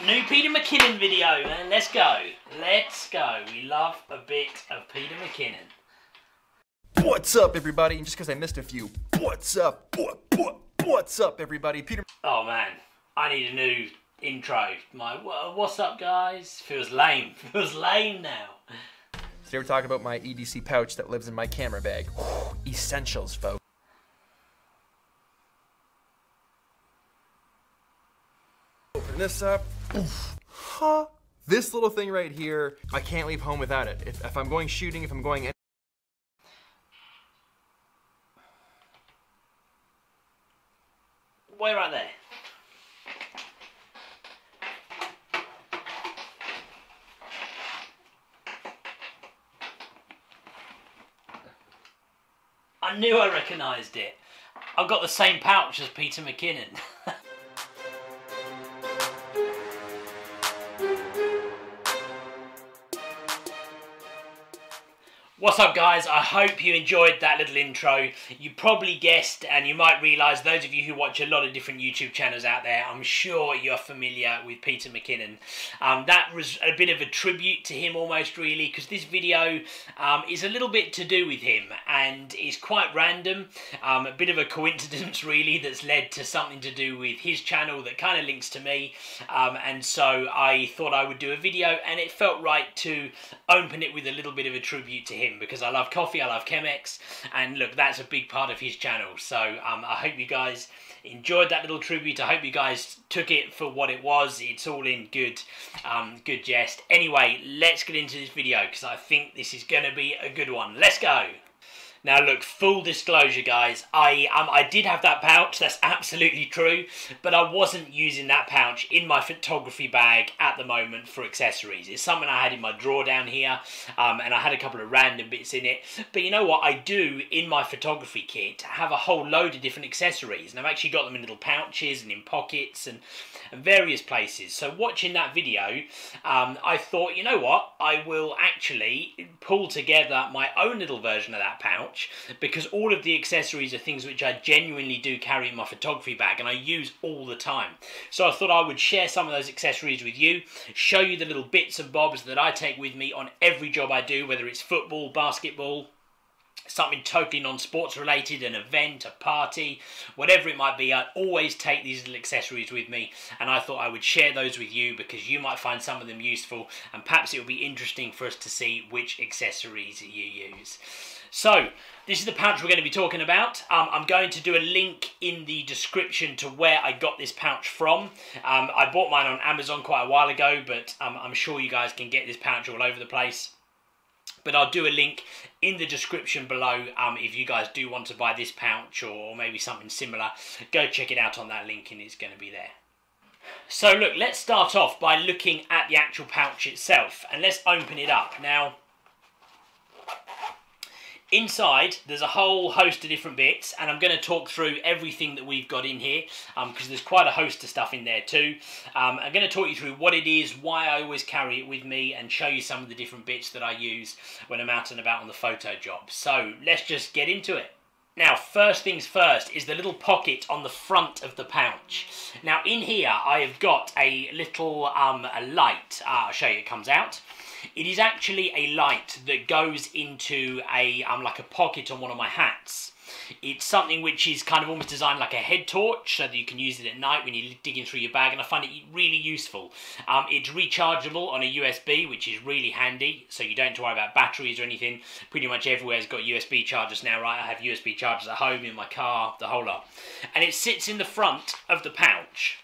New Peter McKinnon video, man. Let's go. Let's go. We love a bit of Peter McKinnon. What's up, everybody? And just because I missed a few, what's up? What's up, everybody? Peter. Oh man, I need a new intro. My what's up, guys? Feels lame. Feels lame now. Today we're talking about my EDC pouch that lives in my camera bag. Essentials, folks. Open this up. Huh? This little thing right here, I can't leave home without it. If I'm going shooting, if I'm going... Way right there. I knew I recognised it. I've got the same pouch as Peter McKinnon. What's up, guys? I hope you enjoyed that little intro. You probably guessed, and you might realise, those of you who watch a lot of different YouTube channels out there, I'm sure you're familiar with Peter McKinnon. That was a bit of a tribute to him almost, really, because this video is a little bit to do with him, and is quite random. A bit of a coincidence, really, that's led to something to do with his channel that kind of links to me. And so I thought I would do a video, and it felt right to open it with a little bit of a tribute to him, because I love coffee, I love Chemex, and look, that's a big part of his channel. So I hope you guys enjoyed that little tribute. I hope you guys took it for what it was. It's all in good good jest. Anyway, let's get into this video, because I think this is going to be a good one. Let's go. Now look, full disclosure, guys, I did have that pouch, that's absolutely true, but I wasn't using that pouch in my photography bag at the moment for accessories. It's something I had in my drawer down here, and I had a couple of random bits in it. But you know what, I do, in my photography kit, have a whole load of different accessories, and I've actually got them in little pouches and in pockets and various places. So watching that video, I thought, you know what, I will actually pull together my own little version of that pouch, because all of the accessories are things which I genuinely do carry in my photography bag and I use all the time. So I thought I would share some of those accessories with you, show you the little bits and bobs that I take with me on every job I do, whether it's football, basketball, something totally non-sports related, an event, a party, whatever it might be. I always take these little accessories with me, and I thought I would share those with you because you might find some of them useful, and perhaps it will be interesting for us to see which accessories you use. So, this is the pouch we're going to be talking about. I'm going to do a link in the description to where I got this pouch from. I bought mine on Amazon quite a while ago, but I'm sure you guys can get this pouch all over the place. But I'll do a link in the description below if you guys do want to buy this pouch or maybe something similar. Go check it out on that link and it's going to be there. So look, let's start off by looking at the actual pouch itself, and let's open it up. Now, inside, there's a whole host of different bits, and I'm going to talk through everything that we've got in here, because there's quite a host of stuff in there too. I'm going to talk you through what it is, why I always carry it with me, and show you some of the different bits that I use when I'm out and about on the photo job. So let's just get into it. Now, first things first is the little pocket on the front of the pouch. Now, in here, I have got a little a light. I'll show you, it comes out. It is actually a light that goes into a like a pocket on one of my hats. It's something which is kind of almost designed like a head torch, so that you can use it at night when you're digging through your bag, and I find it really useful. It's rechargeable on a USB, which is really handy, so you don't have to worry about batteries or anything. Pretty much everywhere's got USB chargers now, right? I have USB chargers at home, in my car, the whole lot. And it sits in the front of the pouch,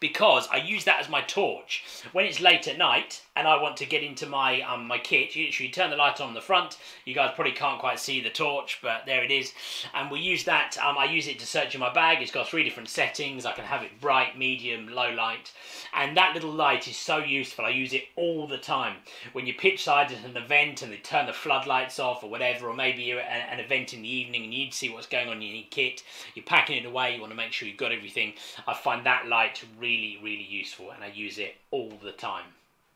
because I use that as my torch. When it's late at night and I want to get into my my kit, you literally turn the light on the front. You guys probably can't quite see the torch, but there it is. And we use that, I use it to search in my bag. It's got 3 different settings. I can have it bright, medium, low light. And that little light is so useful. I use it all the time. When you're pitch side at an event and they turn the floodlights off or whatever, or maybe you're at an event in the evening and you need to see what's going on in your kit, you're packing it away, you want to make sure you've got everything. I find that light really, really useful, and I use it all the time.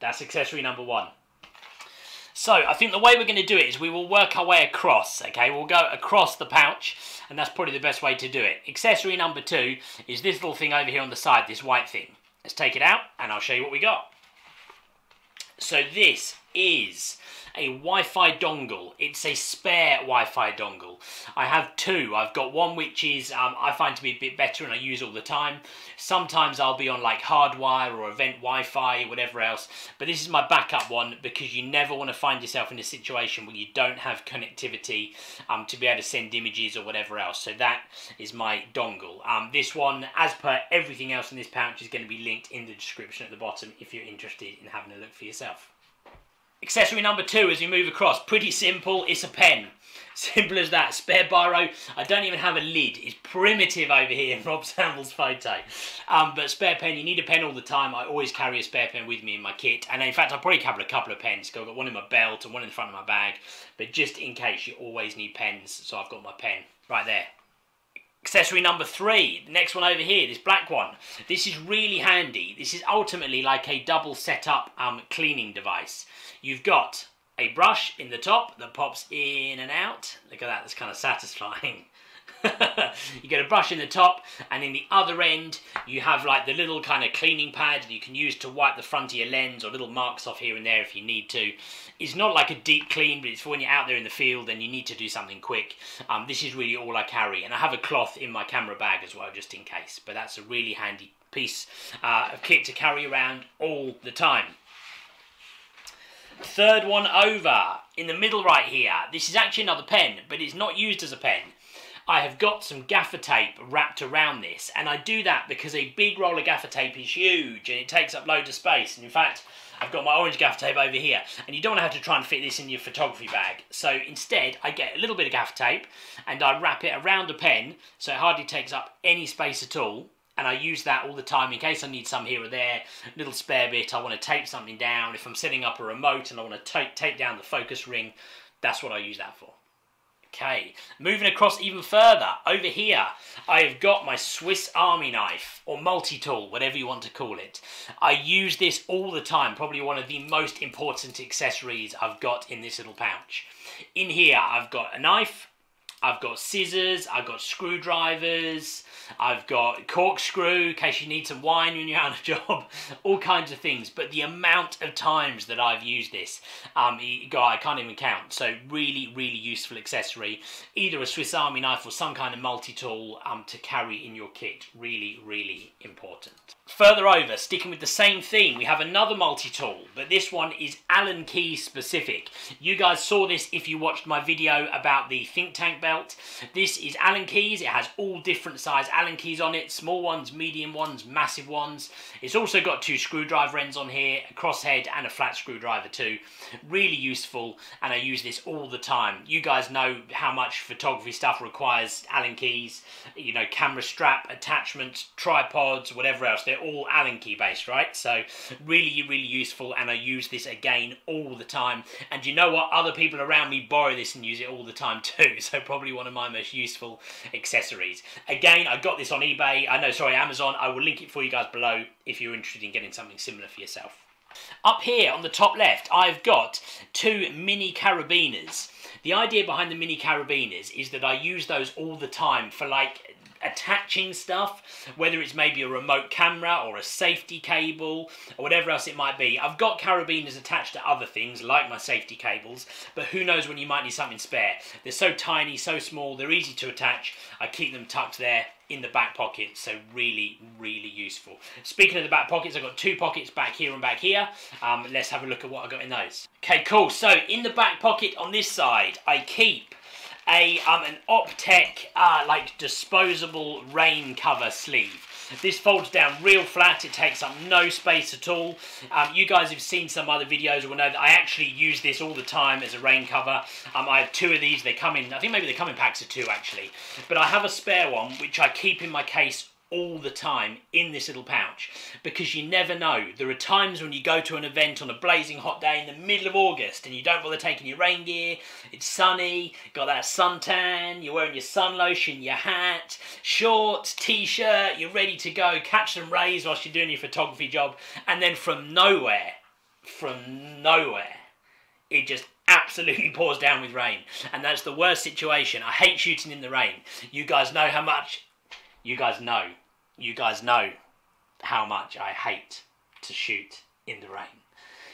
That's accessory number 1. So I think the way we're going to do it is we will work our way across, okay? We'll go across the pouch, and that's probably the best way to do it. Accessory number 2 is this little thing over here on the side, this white thing. Let's take it out, and I'll show you what we got. So this is a Wi-Fi dongle. It's a spare Wi-Fi dongle. I have 2. I've got one which is I find to be a bit better and I use all the time. Sometimes I'll be on like hardwire or event Wi-Fi or whatever else, but this is my backup one, because you never want to find yourself in a situation where you don't have connectivity to be able to send images or whatever else. So that is my dongle. This one, as per everything else in this pouch, is going to be linked in the description at the bottom if you're interested in having a look for yourself. Accessory number 2 as we move across, pretty simple, it's a pen. Simple as that, spare biro. I don't even have a lid, it's primitive over here in Rob Sambles' photo. But spare pen, you need a pen all the time. I always carry a spare pen with me in my kit. And in fact, I'll probably carry a couple of pens. I've got one in my belt and one in the front of my bag. But just in case, you always need pens. So I've got my pen right there. Accessory number 3, the next one over here, this black one. This is really handy. This is ultimately like a double setup cleaning device. You've got a brush in the top that pops in and out. Look at that, that's kind of satisfying. You get a brush in the top, and in the other end you have like the little kind of cleaning pad that you can use to wipe the front of your lens, or little marks off here and there if you need to. It's not like a deep clean, but it's for when you're out there in the field and you need to do something quick. This is really all I carry, and I have a cloth in my camera bag as well, just in case. But that's a really handy piece of kit to carry around all the time. Third one over, in the middle right here, this is actually another pen, but it's not used as a pen. I have got some gaffer tape wrapped around this, and I do that because a big roll of gaffer tape is huge and it takes up loads of space. And in fact, I've got my orange gaffer tape over here, and you don't want to have to try and fit this in your photography bag. So instead, I get a little bit of gaffer tape and I wrap it around a pen so it hardly takes up any space at all. And I use that all the time in case I need some here or there, a little spare bit, I want to tape something down. If I'm setting up a remote and I want to tape down the focus ring, that's what I use that for. Okay, moving across even further, over here, I've got my Swiss Army knife, or multi-tool, whatever you want to call it. I use this all the time, probably one of the most important accessories I've got in this little pouch. In here, I've got a knife, I've got scissors, I've got screwdrivers, I've got corkscrew in case you need some wine when you're out on a job, all kinds of things. But the amount of times that I've used this, I can't even count. So really, really useful accessory. Either a Swiss Army knife or some kind of multi-tool to carry in your kit. Really, really important. Further over, sticking with the same theme, we have another multi-tool, but this one is Allen Keys specific. You guys saw this if you watched my video about the think tank belt. This is Allen Keys. It has all different size Allen keys on it, small ones, medium ones, massive ones. It's also got 2 screwdriver ends on here, a crosshead and a flat screwdriver too. Really useful, and I use this all the time. You guys know how much photography stuff requires Allen keys, you know, camera strap, attachments, tripods, whatever else. They're all Allen key based, right? So really, really useful, and I use this again all the time. And you know what? Other people around me borrow this and use it all the time too. So probably one of my most useful accessories. Again, I got this on eBay. Amazon. I will link it for you guys below if you're interested in getting something similar for yourself. Up here on the top left, I've got 2 mini carabiners. The idea behind the mini carabiners is that I use those all the time for like attaching stuff, whether it's maybe a remote camera or a safety cable or whatever else it might be. I've got carabiners attached to other things like my safety cables, but who knows when you might need something spare. They're so tiny, so small, they're easy to attach. I keep them tucked there in the back pocket, so really, really useful. Speaking of the back pockets, I've got 2 pockets back here and back here. Let's have a look at what I got in those. Okay, cool. So in the back pocket on this side, I keep an Optec like disposable rain cover sleeve. This folds down real flat, it takes up no space at all. You guys have seen some other videos will know that I actually use this all the time as a rain cover. I have 2 of these, they come in, I think maybe they come in packs of 2 actually. But I have a spare one which I keep in my case all the time in this little pouch, because you never know. There are times when you go to an event on a blazing hot day in the middle of August and you don't bother taking your rain gear, it's sunny, got that suntan, you're wearing your sun lotion, your hat, shorts, t-shirt, you're ready to go catch some rays whilst you're doing your photography job, and then from nowhere, it just absolutely pours down with rain. And that's the worst situation. I hate shooting in the rain. You guys know how much You guys know how much I hate to shoot in the rain.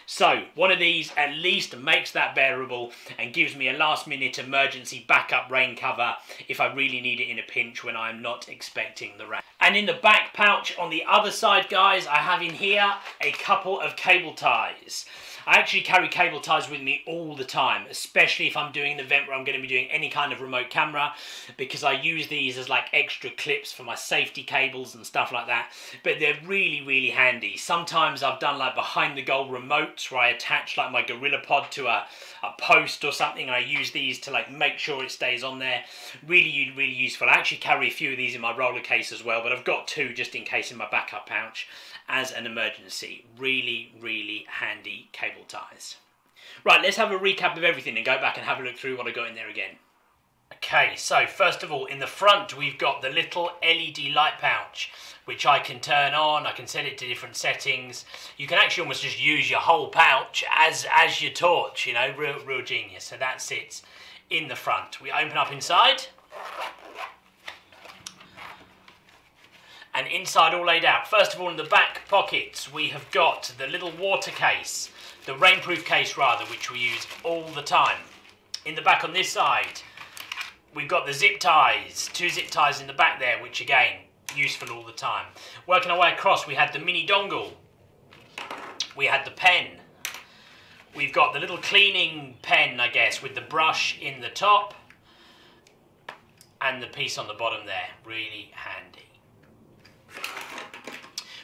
So one of these at least makes that bearable and gives me a last minute emergency backup rain cover if I really need it in a pinch when I'm not expecting the rain. And in the back pouch on the other side, guys, I have in here a couple of cable ties. I actually carry cable ties with me all the time, especially if I'm doing an event where I'm going to be doing any kind of remote camera, because I use these as like extra clips for my safety cables and stuff like that. But they're really, really handy. Sometimes I've done like behind the goal remotes where I attach like my GorillaPod to a post or something, and I use these to like make sure it stays on there. Really, really useful. I actually carry a few of these in my roller case as well, but I've got 2 just in case in my backup pouch as an emergency. Really, really handy cable ties. Right, let's have a recap of everything and go back and have a look through what I got in there again. Okay, so first of all, in the front we've got the little LED light pouch, which I can turn on. I can set it to different settings. You can actually almost just use your whole pouch as your torch, you know, real genius. So that sits in the front. We open up inside, and inside all laid out. First of all, in the back pockets, we have got the little water case, the rainproof case rather, which we use all the time. In the back on this side, we've got the zip ties, 2 zip ties in the back there, which again, useful all the time. Working our way across, we had the mini dongle, we had the pen, we've got the little cleaning pen, I guess, with the brush in the top, and the piece on the bottom there, really handy.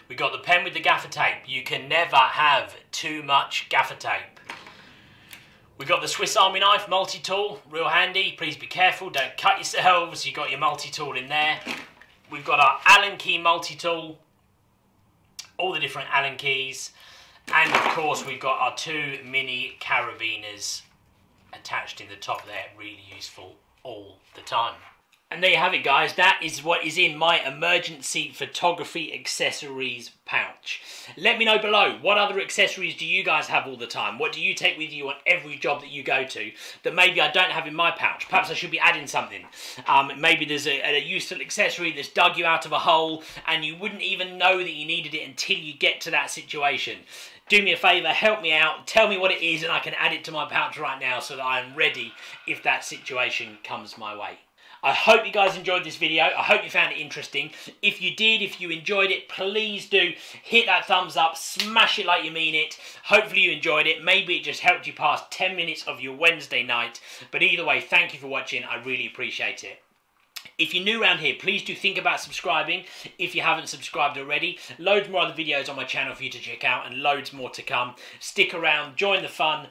We got the pen with the gaffer tape. You can never have too much gaffer tape. We got the Swiss Army knife multi-tool, real handy. Please be careful, don't cut yourselves. You got your multi-tool in there. We've got our Allen key multi-tool, all the different Allen keys, and of course we've got our 2 mini carabiners attached in the top there. Really useful all the time. And there you have it, guys. That is what is in my emergency photography accessories pouch. Let me know below, what other accessories do you guys have all the time? What do you take with you on every job that you go to that maybe I don't have in my pouch? Perhaps I should be adding something. Maybe there's a useful accessory that's dug you out of a hole and you wouldn't even know that you needed it until you get to that situation. Do me a favour, help me out, tell me what it is, and I can add it to my pouch right now so that I'm ready if that situation comes my way. I hope you guys enjoyed this video. I hope you found it interesting. If you did, if you enjoyed it, please do hit that thumbs up, smash it like you mean it. Hopefully you enjoyed it. Maybe it just helped you pass 10 minutes of your Wednesday night. But either way, thank you for watching. I really appreciate it. If you're new around here, please do think about subscribing if you haven't subscribed already. Loads more other videos on my channel for you to check out and loads more to come. Stick around, join the fun,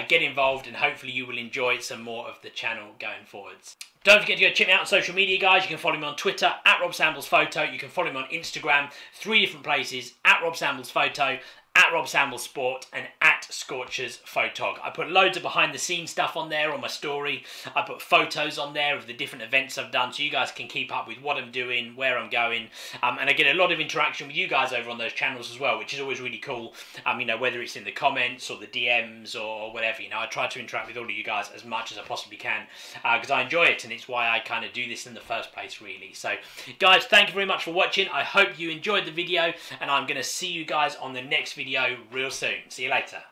get involved, and hopefully you will enjoy some more of the channel going forwards. Don't forget to go check me out on social media, guys. You can follow me on Twitter, @RobSamblesPhoto. You can follow me on Instagram, 3 different places, @RobSamblesPhoto, at Rob Sambles Sport and at Scorchers Photog. I put loads of behind the scenes stuff on there on my story. I put photos on there of the different events I've done so you guys can keep up with what I'm doing, where I'm going, and I get a lot of interaction with you guys over on those channels as well, which is always really cool. You know, whether it's in the comments or the DMs or whatever, you know, I try to interact with all of you guys as much as I possibly can because I enjoy it, and it's why I kind of do this in the first place, really. So guys, thank you very much for watching. I hope you enjoyed the video, and I'm going to see you guys on the next video real soon. See you later.